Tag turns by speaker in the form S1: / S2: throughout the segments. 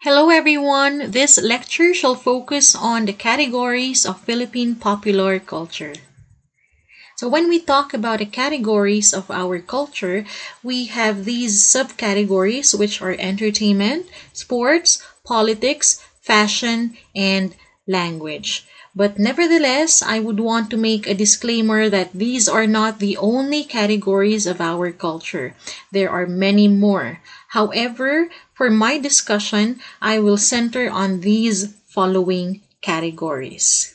S1: Hello everyone. This lecture shall focus on the categories of Philippine popular culture. So when we talk about the categories of our culture, we have these subcategories which are entertainment, sports, politics, fashion, and language. But nevertheless, I would want to make a disclaimer that these are not the only categories of our culture. There are many more. However, for my discussion, I will center on these following categories.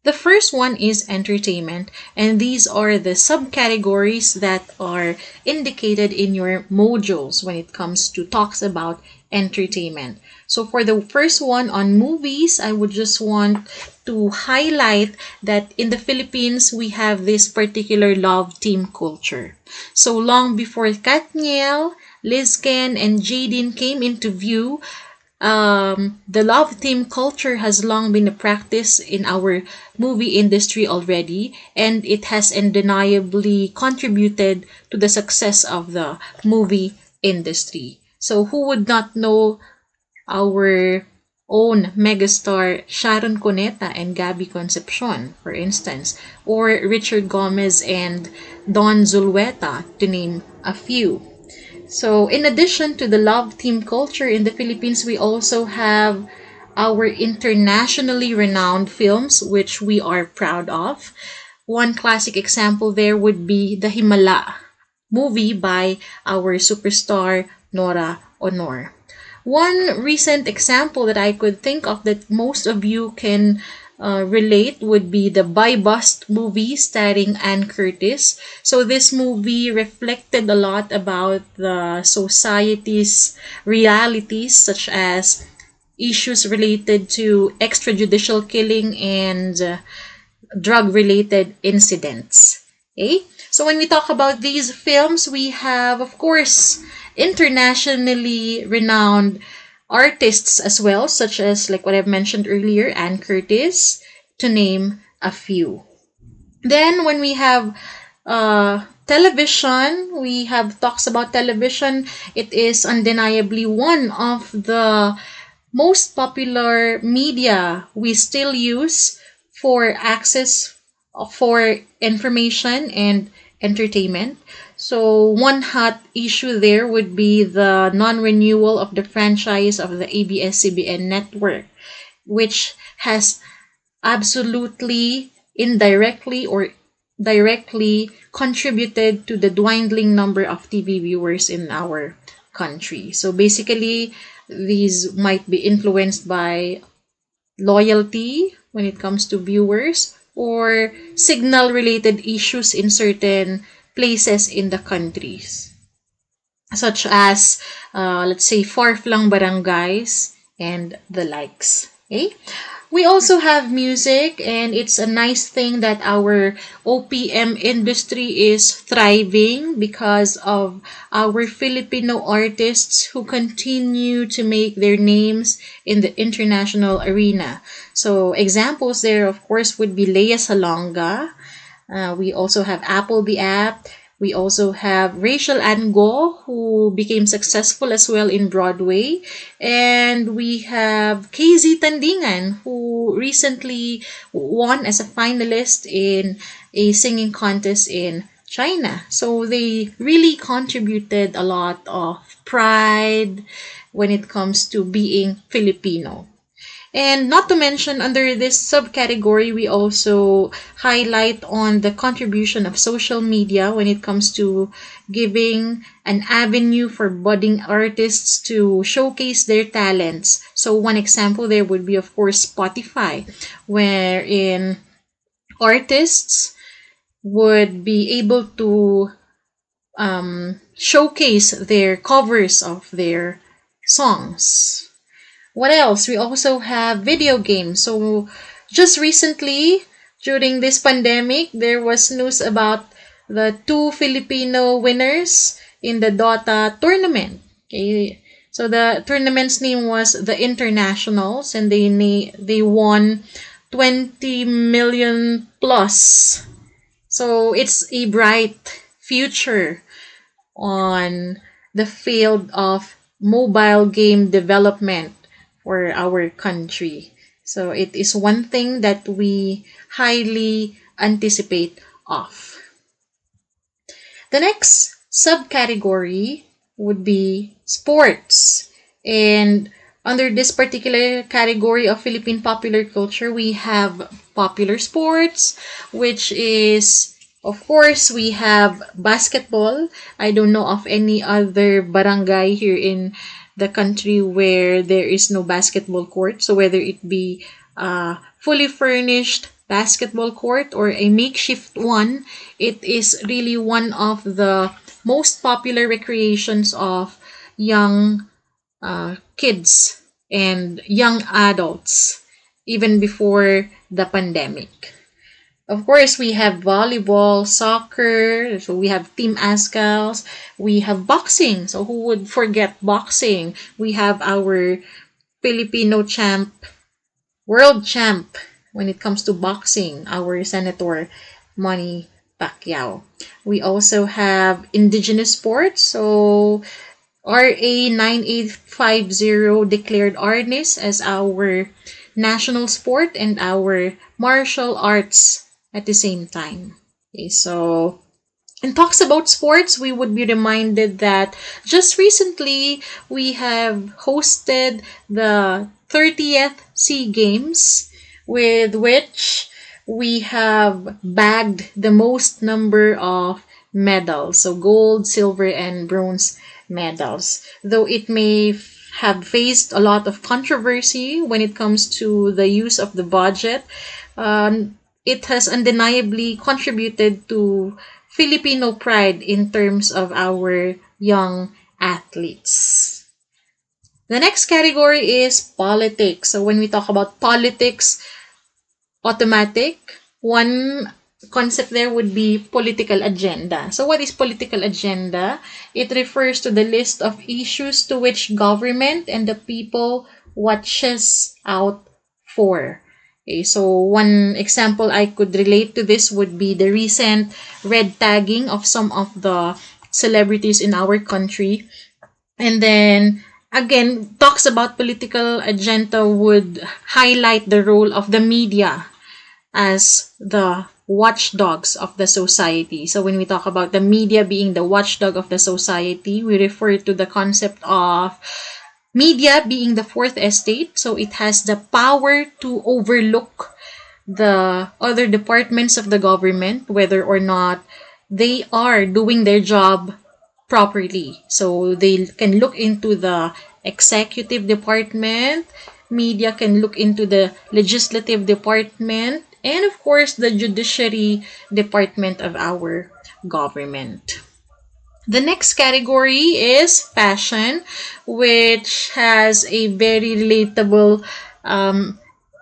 S1: The first one is entertainment, and these are the subcategories that are indicated in your modules when it comes to talks about entertainment. So for the first one on movies, I would just want to highlight that in the Philippines, we have this particular love team culture. So long before Katniel, Lizken, and Jaden came into view, the love team culture has long been a practice in our movie industry already, and it has undeniably contributed to the success of the movie industry. So, who would not know our own megastar Sharon Cuneta and Gabby Concepcion, for instance, or Richard Gomez and Don Zulueta, to name a few. So, in addition to the love team culture in the Philippines, we also have our internationally renowned films, which we are proud of. One classic example there would be the Himala movie by our superstar Nora Honor. One recent example that I could think of that most of you can relate would be the Buy Bust movie starring Ann Curtis. So this movie reflected a lot about the society's realities, such as issues related to extrajudicial killing and drug-related incidents. Okay? So when we talk about these films, we have, of course, internationally renowned artists as well, such as, like what I've mentioned earlier, Ann Curtis, to name a few. Then when we have television, we have talks about television. It is undeniably one of the most popular media we still use for access for information and entertainment. So one hot issue there would be the non-renewal of the franchise of the ABS-CBN network, which has absolutely indirectly or directly contributed to the dwindling number of TV viewers in our country. So basically, these might be influenced by loyalty when it comes to viewers or signal related issues in certain places in the countries, such as let's say far-flung barangays and the likes. Okay, we also have music, and it's a nice thing that our OPM industry is thriving because of our Filipino artists who continue to make their names in the international arena. So examples there, of course, would be Lea Salonga. We also have Apple the App. We also have Rachel Ango, who became successful as well in Broadway. And we have KZ Tandingan, who recently won as a finalist in a singing contest in China. So they really contributed a lot of pride when it comes to being Filipino. And not to mention, under this subcategory, we also highlight on the contribution of social media when it comes to giving an avenue for budding artists to showcase their talents. So one example there would be, of course, Spotify, wherein artists would be able to showcase their covers of their songs. What else? We also have video games. So just recently, during this pandemic, there was news about the two Filipino winners in the Dota tournament. Okay. So the tournament's name was the Internationals, and they won 20 million plus. So it's a bright future on the field of mobile game development for our country. So it is one thing that we highly anticipate of. The next subcategory would be sports. And under this particular category of Philippine popular culture, we have popular sports, which is, of course, we have basketball. I don't know of any other barangay here in the country where there is no basketball court. So whether it be fully furnished basketball court or a makeshift one, it is really one of the most popular recreations of young kids and young adults, even before the pandemic. Of course, we have volleyball, soccer, so we have Team Ascals, we have boxing, so who would forget boxing? We have our Filipino champ, world champ when it comes to boxing, our Senator Manny Pacquiao. We also have indigenous sports, so RA 9850 declared arnis as our national sport and our martial arts at the same time. Okay, so in talks about sports, we would be reminded that just recently we have hosted the 30th SEA Games, with which we have bagged the most number of medals, so gold, silver, and bronze medals. Though it may have faced a lot of controversy when it comes to the use of the budget, it has undeniably contributed to Filipino pride in terms of our young athletes. The next category is politics. So when we talk about politics, automatic, one concept there would be political agenda. So what is political agenda? It refers to the list of issues to which government and the people watches out for. Okay, so one example I could relate to this would be the recent red tagging of some of the celebrities in our country. And then again, talks about political agenda would highlight the role of the media as the watchdogs of the society. So when we talk about the media being the watchdog of the society, we refer to the concept of media being the fourth estate. So it has the power to overlook the other departments of the government, whether or not they are doing their job properly. So they can look into the executive department, media can look into the legislative department, and of course the judiciary department of our government. The next category is fashion, which has a very relatable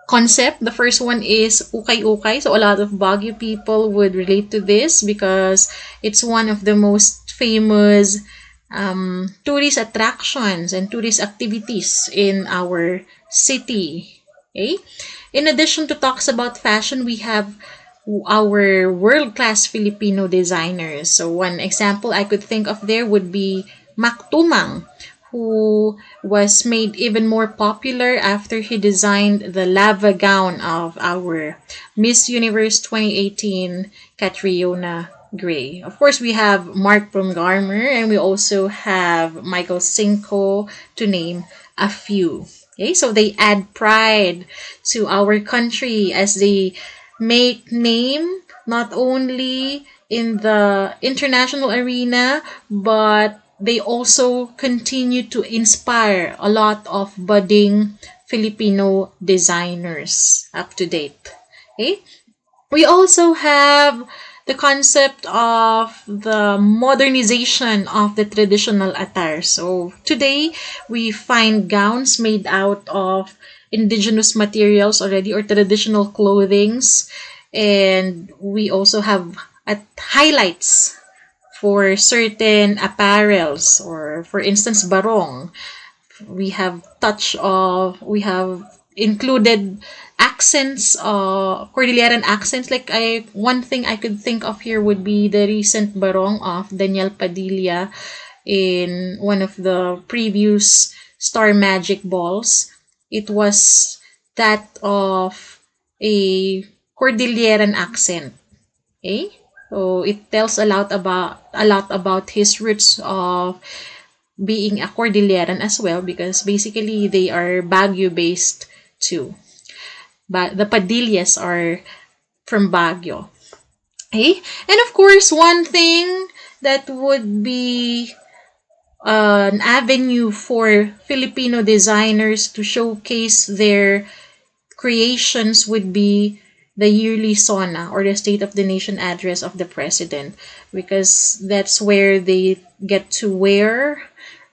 S1: concept. The first one is ukay-ukay. So a lot of Baguio people would relate to this because it's one of the most famous tourist attractions and tourist activities in our city. Okay? In addition to talks about fashion, we have our world-class Filipino designers. So one example I could think of there would be Mactumang, who was made even more popular after he designed the lava gown of our Miss Universe 2018, Catriona Gray. Of course, we have Mark Brumgarmer, and we also have Michael Cinco, to name a few. Okay, so they add pride to our country as they make name not only in the international arena, but they also continue to inspire a lot of budding Filipino designers up to date. Okay? We also have the concept of the modernization of the traditional attire. So today, we find gowns made out of indigenous materials already, or traditional clothings, and we also have highlights for certain apparels, or for instance barong. We have included accents, Cordilleran accents. Like one thing I could think of here would be the recent barong of Daniel Padilla in one of the previous Star Magic balls. It was that of a Cordilleran accent. Okay? So it tells a lot about his roots of being a Cordilleran as well, because basically they are Baguio based too. But the Padillas are from Baguio. Okay? And of course, one thing that would be an avenue for Filipino designers to showcase their creations would be the yearly SONA, or the State of the Nation address of the President, because that's where they get to wear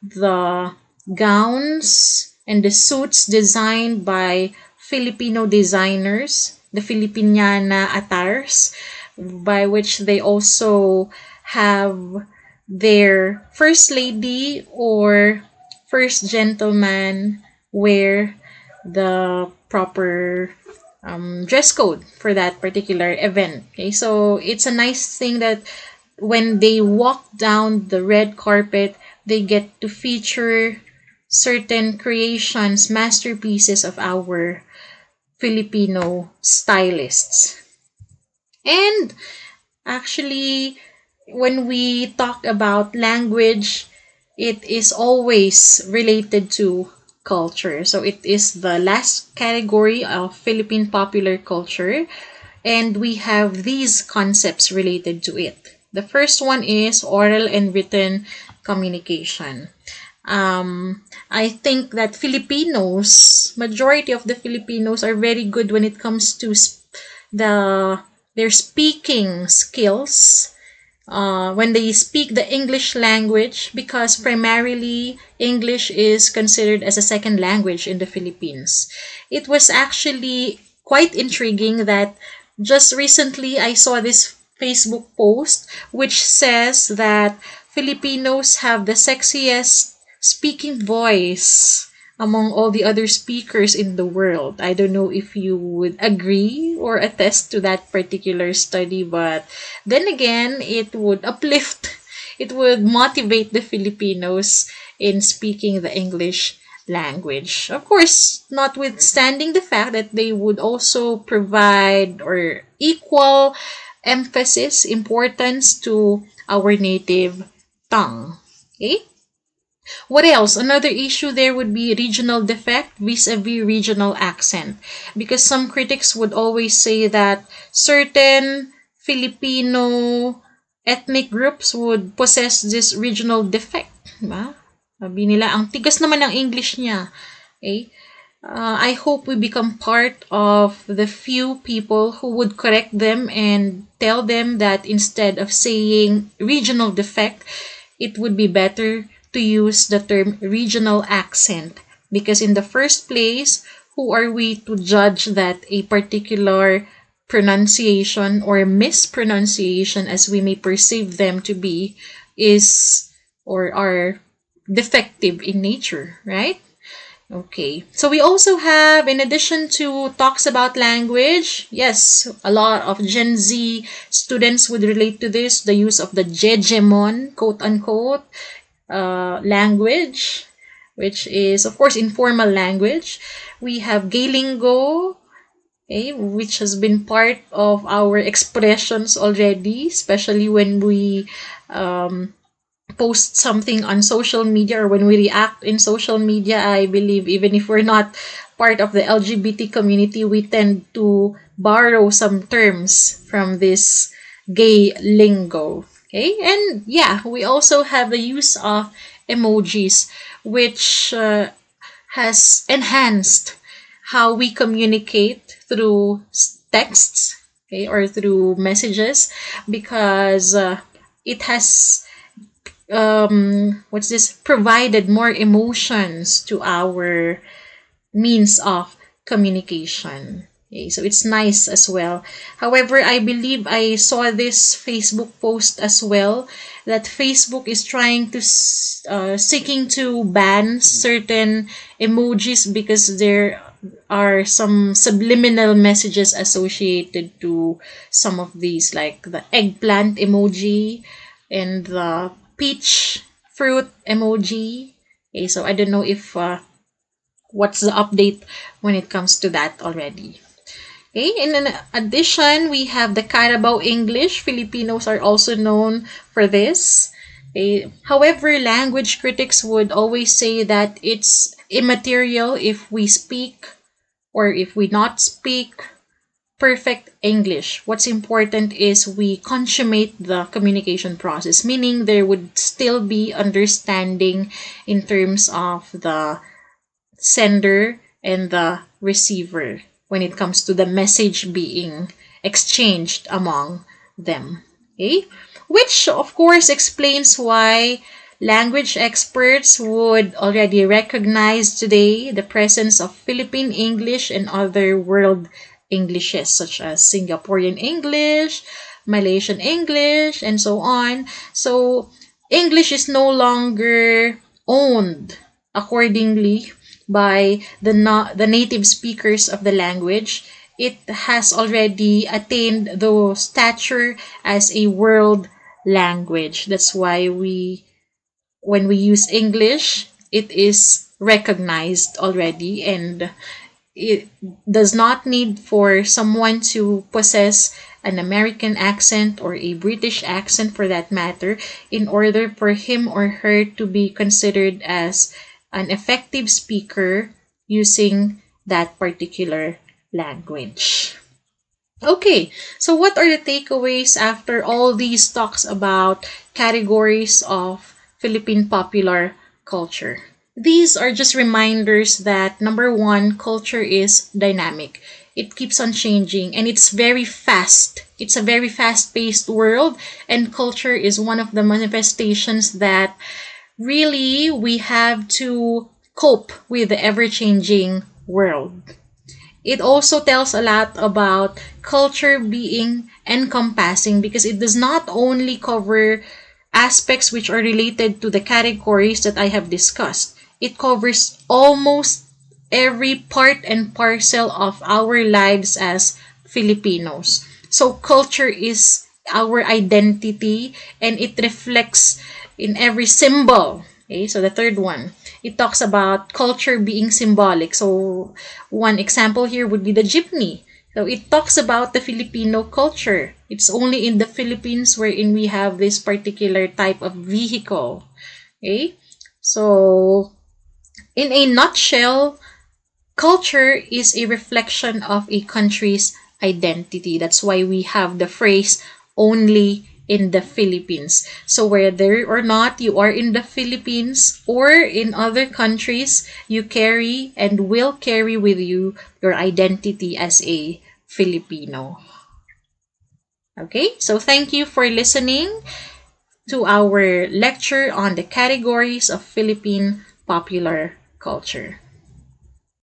S1: the gowns and the suits designed by Filipino designers, the Filipiniana attires, by which they also have their first lady or first gentleman wear the proper dress code for that particular event. Okay, so it's a nice thing that when they walk down the red carpet, they get to feature certain creations, masterpieces of our Filipino stylists. And actually, when we talk about language, it is always related to culture. So it is the last category of Philippine popular culture, and we have these concepts related to it. The first one is oral and written communication. I think that majority of the Filipinos are very good when it comes to their speaking skills, when they speak the English language, because primarily English is considered as a second language in the Philippines. It was actually quite intriguing that just recently I saw this Facebook post which says that Filipinos have the sexiest speaking voice among all the other speakers in the world. I don't know if you would agree or attest to that particular study, but then again, it would it would motivate the Filipinos in speaking the English language. Of course, notwithstanding the fact that they would also provide or equal emphasis, importance to our native tongue. Okay? What else? Another issue there would be regional defect vis-a-vis regional accent. Because some critics would always say that certain Filipino ethnic groups would possess this regional defect. Diba? Sabi nila, ang tigas naman ng English niya. Okay? I hope we become part of the few people who would correct them and tell them that instead of saying regional defect, it would be better to use the term regional accent, because in the first place, who are we to judge that a particular pronunciation or mispronunciation, as we may perceive them to be, is or are defective in nature, right? Okay, so we also have, in addition to talks about language, yes, a lot of Gen Z students would relate to this, the use of the Jejemon, quote unquote, language, which is, of course, informal language. We have gay lingo, okay, which has been part of our expressions already, especially when we post something on social media or when we react in social media. I believe even if we're not part of the LGBT community, we tend to borrow some terms from this gay lingo. Okay, and yeah, we also have the use of emojis, which has enhanced how we communicate through texts, okay, or through messages, because it has provided more emotions to our means of communication. Okay, so it's nice as well. However, I believe I saw this Facebook post as well that Facebook is trying to seeking to ban certain emojis because there are some subliminal messages associated to some of these, like the eggplant emoji and the peach fruit emoji. Okay, so I don't know if what's the update when it comes to that already. Okay, in addition, we have the Carabao English. Filipinos are also known for this. Okay. However, language critics would always say that it's immaterial if we speak or if we not speak perfect English. What's important is we consummate the communication process, meaning there would still be understanding in terms of the sender and the receiver when it comes to the message being exchanged among them. Okay? Which, of course, explains why language experts would already recognize today the presence of Philippine English and other world Englishes such as Singaporean English, Malaysian English, and so on. So, English is no longer owned accordingly by the native speakers of the language. It has already attained the stature as a world language. That's why when we use English, it is recognized already, and it does not need for someone to possess an American accent or a British accent for that matter in order for him or her to be considered as an effective speaker using that particular language. Okay, so what are the takeaways after all these talks about categories of Philippine popular culture? These are just reminders that number one, culture is dynamic. It keeps on changing and it's very fast. It's a very fast paced world, and culture is one of the manifestations that really we have to cope with the ever changing world. It also tells a lot about culture being encompassing because it does not only cover aspects which are related to the categories that I have discussed. It covers almost every part and parcel of our lives as Filipinos. So culture is our identity and it reflects in every symbol. Okay, so the third one, it talks about culture being symbolic. So one example here would be the jeepney. So it talks about the Filipino culture. It's only in the Philippines wherein we have this particular type of vehicle. Okay? So in a nutshell, culture is a reflection of a country's identity. That's why we have the phrase only in the Philippines. So whether or not you are in the Philippines or in other countries, you carry and will carry with you your identity as a Filipino. Okay, so thank you for listening to our lecture on the categories of Philippine popular culture.